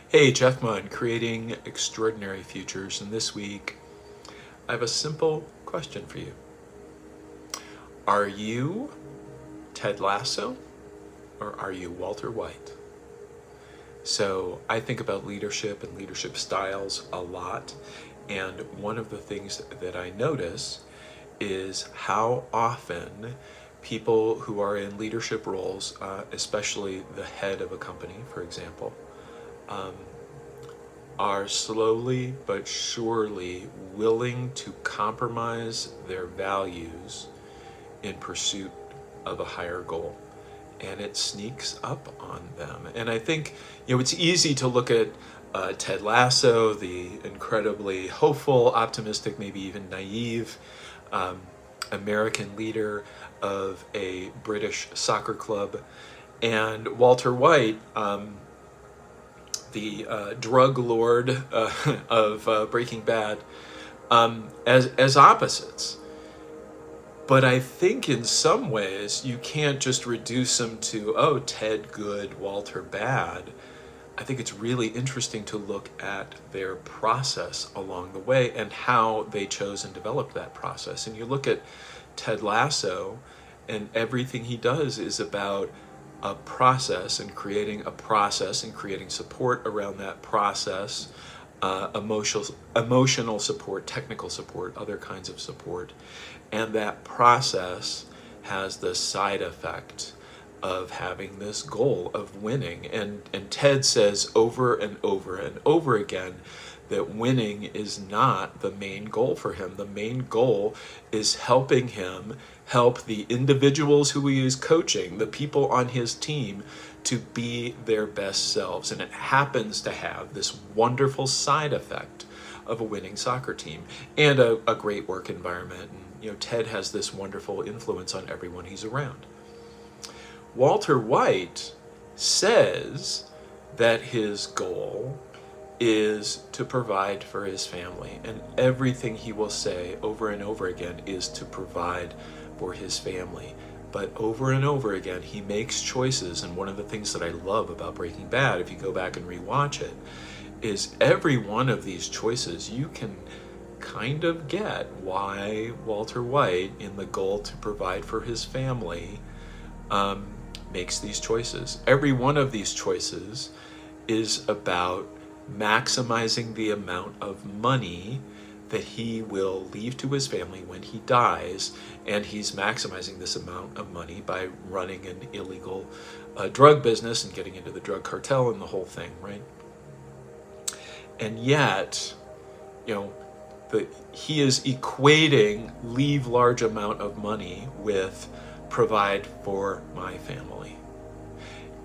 Hey, Jeff Munn, Creating Extraordinary Futures. And this week, I have a simple question for you. Are you Ted Lasso or are you Walter White? So I think about leadership and leadership styles a lot. And one of the things that I notice is how often people who are in leadership roles, especially the head of a company, for example, are slowly but surely willing to compromise their values in pursuit of a higher goal. And it sneaks up on them. And I think, it's easy to look at Ted Lasso, the incredibly hopeful, optimistic, maybe even naive American leader of a British soccer club, and Walter White, the drug lord of Breaking Bad, as opposites. But I think in some ways you can't just reduce them to, Ted good, Walter bad. I think it's really interesting to look at their process along the way and how they chose and developed that process. And you look at Ted Lasso, and everything he does is about a process and creating a process and creating support around that process, emotional support, technical support, other kinds of support. And that process has the side effect of having this goal of winning. And Ted says over and over and over again that winning is not the main goal for him. The main goal is helping him help the individuals who he is coaching, the people on his team, to be their best selves. And it happens to have this wonderful side effect of a winning soccer team and a great work environment. And, Ted has this wonderful influence on everyone he's around. Walter White says that his goal is to provide for his family, and everything he will say over and over again is to provide for his family. But over and over again, he makes choices, and one of the things that I love about Breaking Bad, if you go back and rewatch it, is every one of these choices you can kind of get why Walter White, in the goal to provide for his family, makes these choices. Every one of these choices is about maximizing the amount of money that he will leave to his family when he dies, and he's maximizing this amount of money by running an illegal drug business and getting into the drug cartel and the whole thing, right? And yet, he is equating leave large amount of money with provide for my family.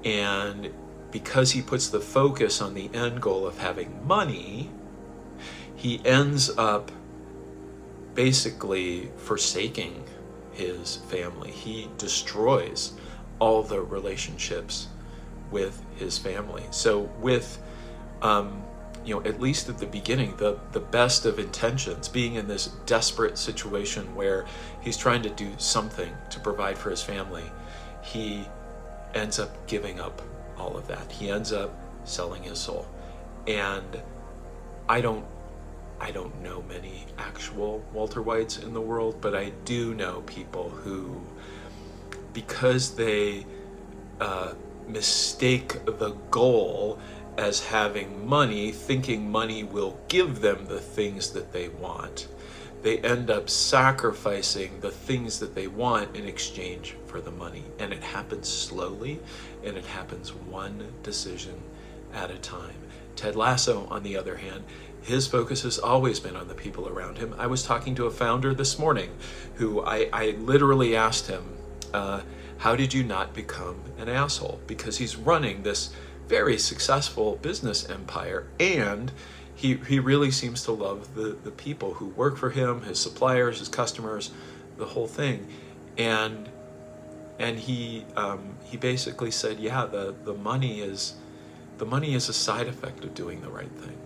And because he puts the focus on the end goal of having money, he ends up basically forsaking his family. He destroys all the relationships with his family. So with, at least at the beginning, the best of intentions, being in this desperate situation where he's trying to do something to provide for his family, he ends up giving up all of that. He ends up selling his soul. And I don't know many actual Walter Whites in the world, but I do know people who, because they mistake the goal as having money, thinking money will give them the things that they want, they end up sacrificing the things that they want in exchange for the money. And it happens slowly, and it happens one decision at a time. Ted Lasso, on the other hand, his focus has always been on the people around him. I was talking to a founder this morning who I literally asked him, how did you not become an asshole? Because he's running this very successful business empire, and he really seems to love the people who work for him, his suppliers, his customers, the whole thing. And he basically said, yeah, the money is a side effect of doing the right thing.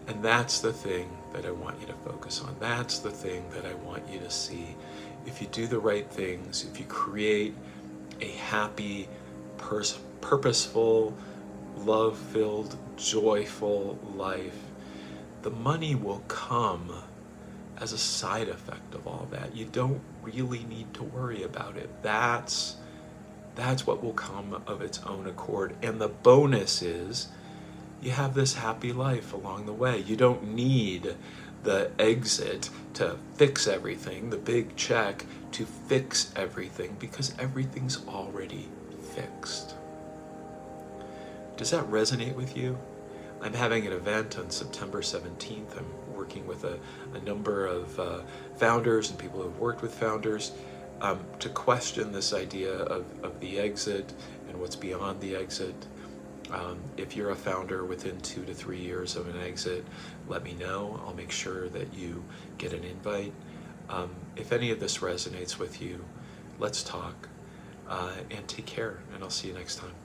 And that's the thing that I want you to focus on. That's the thing that I want you to see. If you do the right things, if you create a happy, purposeful, love-filled, joyful life, the money will come as a side effect of all that. You don't really need to worry about it. That's what will come of its own accord. And the bonus is you have this happy life along the way. You don't need the exit to fix everything, the big check to fix everything, because everything's already fixed. Does that resonate with you? I'm having an event on September 17th. I'm working with a number of founders and people who have worked with founders to question this idea of the exit and what's beyond the exit. If you're a founder within 2 to 3 years of an exit, let me know. I'll make sure that you get an invite. If any of this resonates with you, let's talk, and take care, and I'll see you next time.